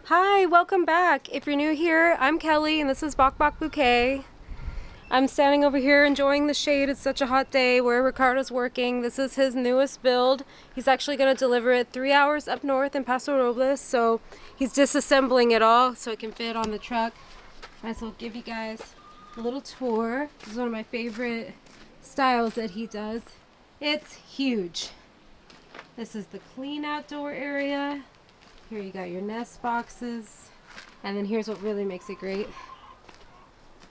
Hi, welcome back. If you're new here, I'm Kelly and this is Bok Bok Bouquet. I'm standing over here enjoying the shade. It's such a hot day where Ricardo's working. This is his newest build. He's actually going to deliver it 3 hours up north in Paso Robles, so he's disassembling it all so it can fit on the truck. Might as well give you guys a little tour. This is one of my favorite styles that he does. It's huge. This is the clean outdoor area. Here you got your nest boxes. And then here's what really makes it great.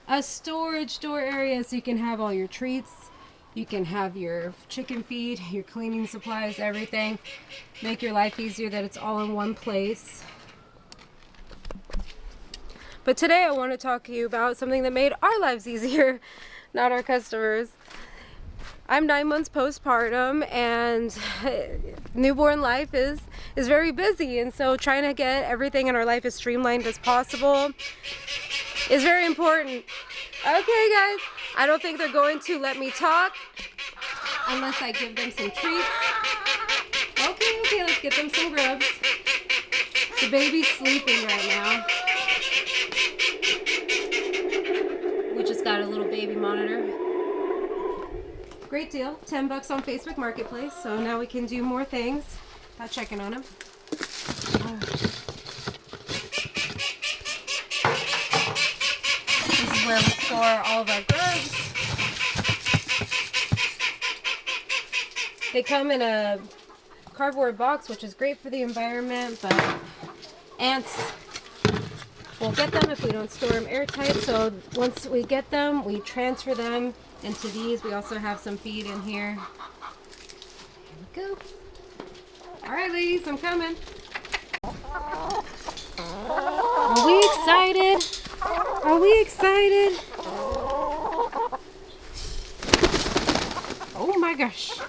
A storage door area so you can have all your treats. You can have your chicken feed, your cleaning supplies, everything. Make your life easier that it's all in one place. But today I want to talk to you about something that made our lives easier, not our customers. I'm 9 months postpartum and newborn life is very busy, and so trying to get everything in our life as streamlined as possible is very important. Okay guys, I don't think they're going to let me talk unless I give them some treats. Okay, let's get them some grubs. The baby's sleeping right now. We just got a little baby monitor. Great deal, $10 on Facebook Marketplace, so now we can do more things. Not checking on him. This is where we store all of our grubs. They come in a cardboard box, which is great for the environment, but ants will get them if we don't store them airtight. So once we get them, we transfer them into these. We also have some feed in here. Here we go. All right, ladies, I'm coming. Are we excited? Are we excited? Oh my gosh. How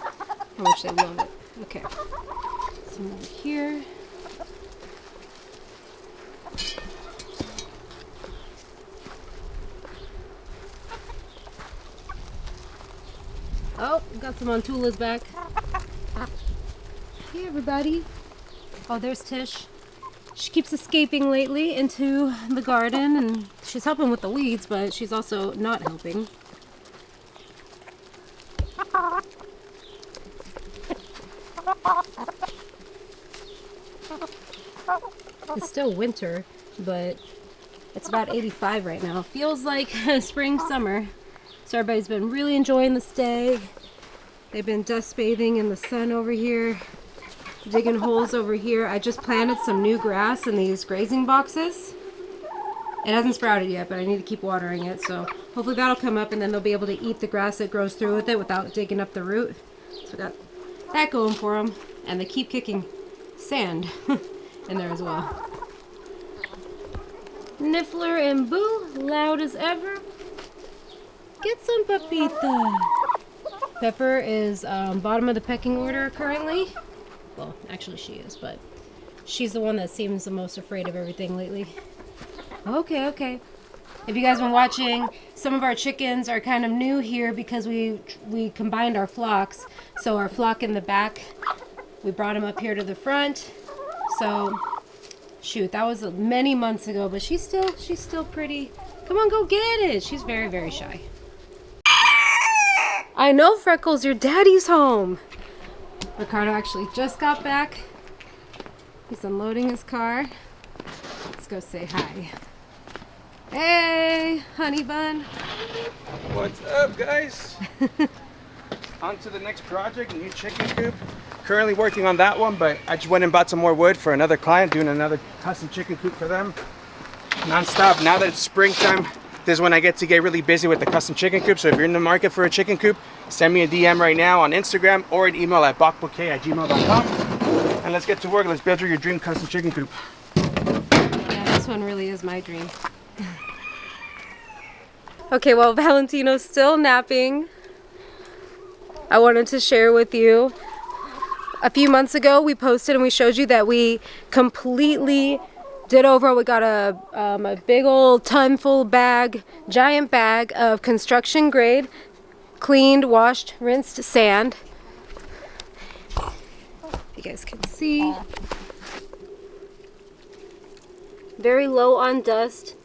much they love it. Okay. Some over here. Oh, got some on Tula's back. Hey everybody. Oh, there's Tish. She keeps escaping lately into the garden, and she's helping with the weeds, but she's also not helping. It's still winter, but it's about 85 right now. Feels like spring, summer. So everybody's been really enjoying this day. They've been dust bathing in the sun over here, digging holes over here. I just planted some new grass in these grazing boxes. It hasn't sprouted yet, but I need to keep watering it. So hopefully that'll come up and then they'll be able to eat the grass that grows through with it without digging up the root. So we got that going for them. And they keep kicking sand in there as well. Niffler and Boo, loud as ever. Get some Papita. Pepper is bottom of the pecking order currently. Well, actually she is, but she's the one that seems the most afraid of everything lately. Okay. If you guys been watching, some of our chickens are kind of new here because we combined our flocks. So our flock in the back, we brought them up here to the front. So, shoot, that was many months ago, but she's still pretty. Come on, go get it. She's very, very shy. I know, Freckles, your daddy's home. Ricardo actually just got back. He's unloading his car. Let's go say hi. Hey, honey bun. What's up, guys? On to the next project, new chicken coop. Currently working on that one, but I just went and bought some more wood for another client, doing another custom chicken coop for them. Non-stop. Now that it's springtime, this is when I get to get really busy with the custom chicken coop. So if you're in the market for a chicken coop, send me a DM right now on Instagram or an email at bokbouquet@gmail.com. And let's get to work. Let's build your dream custom chicken coop. Yeah, this one really is my dream. Okay, well, Valentino's still napping. I wanted to share with you. A few months ago, we posted and we showed you that we completely did over. We got a big old ton full bag, giant bag of construction grade, cleaned, washed, rinsed sand. You guys can see. very low on dust,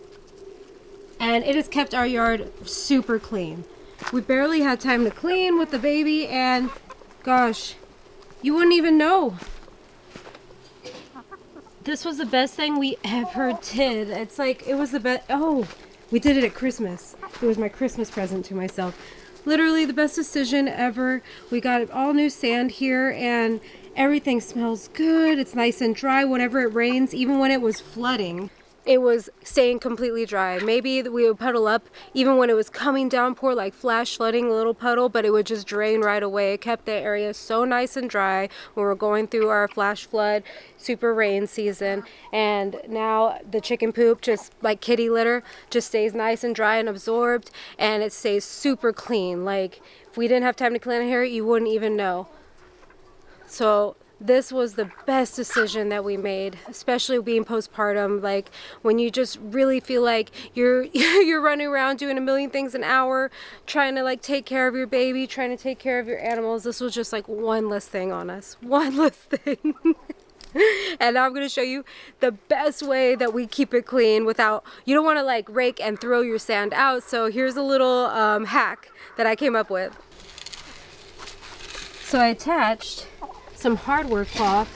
and it has kept our yard super clean. We barely had time to clean with the baby, and gosh, you wouldn't even know. This was the best thing we ever did. It's like, it was the best. Oh, we did it at Christmas. It was my Christmas present to myself. Literally the best decision ever. We got all new sand here, and everything smells good. It's nice and dry whenever it rains, even when it was flooding. It was staying completely dry. Maybe we would puddle up even when it was coming downpour, like flash flooding, a little puddle, but it would just drain right away. It kept the area so nice and dry when we're going through our flash flood, super rain season. And now the chicken poop, just like kitty litter, just stays nice and dry and absorbed, and it stays super clean. Like, if we didn't have time to clean it here, you wouldn't even know. So this was the best decision that we made, especially being postpartum. Like, when you just really feel like you're you're running around doing a million things an hour, trying to like take care of your baby, trying to take care of your animals. This was just like one less thing on us, one less thing. And now I'm going to show you the best way that we keep it clean without, you don't want to like rake and throw your sand out. So here's a little hack that I came up with. So I attached some hardware cloth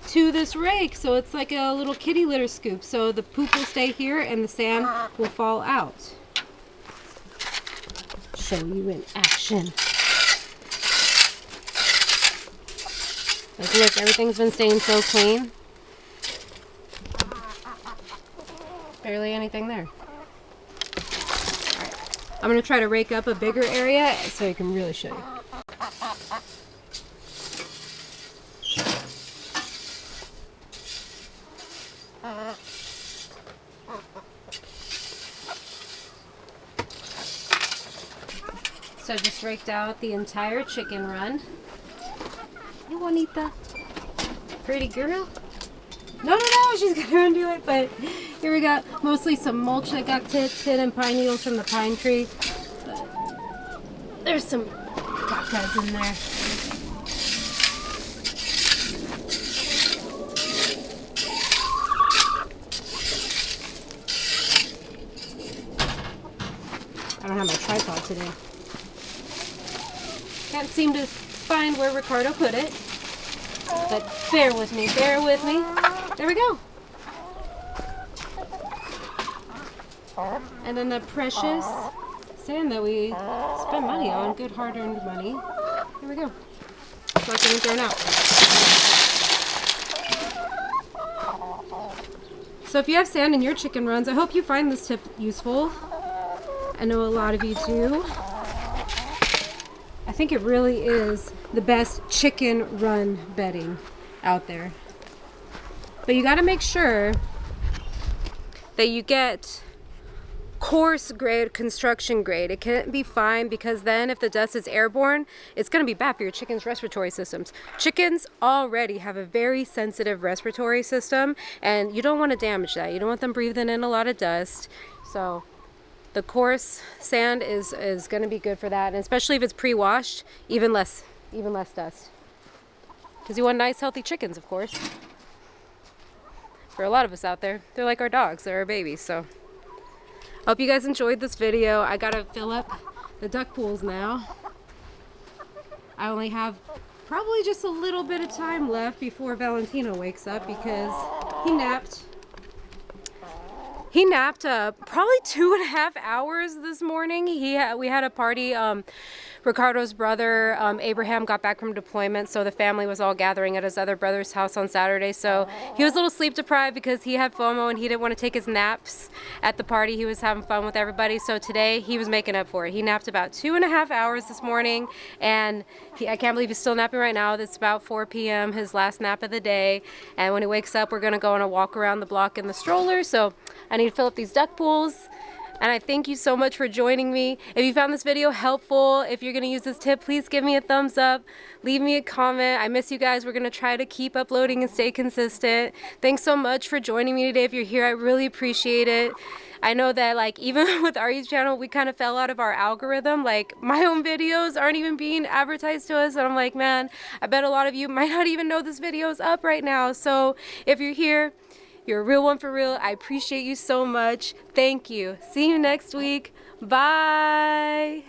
to this rake, so it's like a little kitty litter scoop, so the poop will stay here and the sand will fall out. Show you in action. Like, look, everything's been staying so clean. Barely anything there. Alright, I'm gonna try to rake up a bigger area so I can really show you. So I just raked out the entire chicken run. Hey, Juanita. Pretty girl. No, she's gonna undo it, but here we got mostly some mulch that got hit and pine needles from the pine tree. But there's some cactus in there. I don't have my tripod today. Can't seem to find where Ricardo put it, but bear with me, bear with me. There we go. And then the precious sand that we spent money on, good hard-earned money. Here we go. It's not getting thrown out. So if you have sand in your chicken runs, I hope you find this tip useful. I know a lot of you do. I think it really is the best chicken run bedding out there. But you got to make sure that you get coarse grade, construction grade. It can't be fine, because then if the dust is airborne, it's going to be bad for your chicken's respiratory systems. Chickens already have a very sensitive respiratory system, and you don't want to damage that. You don't want them breathing in a lot of dust. So the coarse sand is going to be good for that, and especially if it's pre-washed, even less dust. Because you want nice, healthy chickens, of course. For a lot of us out there, they're like our dogs, they're our babies. So hope you guys enjoyed this video. I gotta fill up the duck pools now. I only have probably just a little bit of time left before Valentino wakes up, because he napped. He napped probably 2.5 hours this morning. We had a party. Ricardo's brother, Abraham, got back from deployment, so the family was all gathering at his other brother's house on Saturday. So he was a little sleep deprived because he had FOMO and he didn't want to take his naps at the party. He was having fun with everybody. So today he was making up for it. He napped about 2.5 hours this morning, and I can't believe he's still napping right now. It's about 4 p.m., his last nap of the day. And when he wakes up, we're going to go on a walk around the block in the stroller. So I need to fill up these duck pools. And I thank you so much for joining me. If you found this video helpful, if you're going to use this tip, please give me a thumbs up. Leave me a comment. I miss you guys. We're going to try to keep uploading and stay consistent. Thanks so much for joining me today. If you're here, I really appreciate it. I know that, like, even with Ari's channel, we kind of fell out of our algorithm. Like, my own videos aren't even being advertised to us. And I'm like, man, I bet a lot of you might not even know this video is up right now. So if you're here, You're a real one for real. I appreciate you so much. Thank you. See you next week. Bye.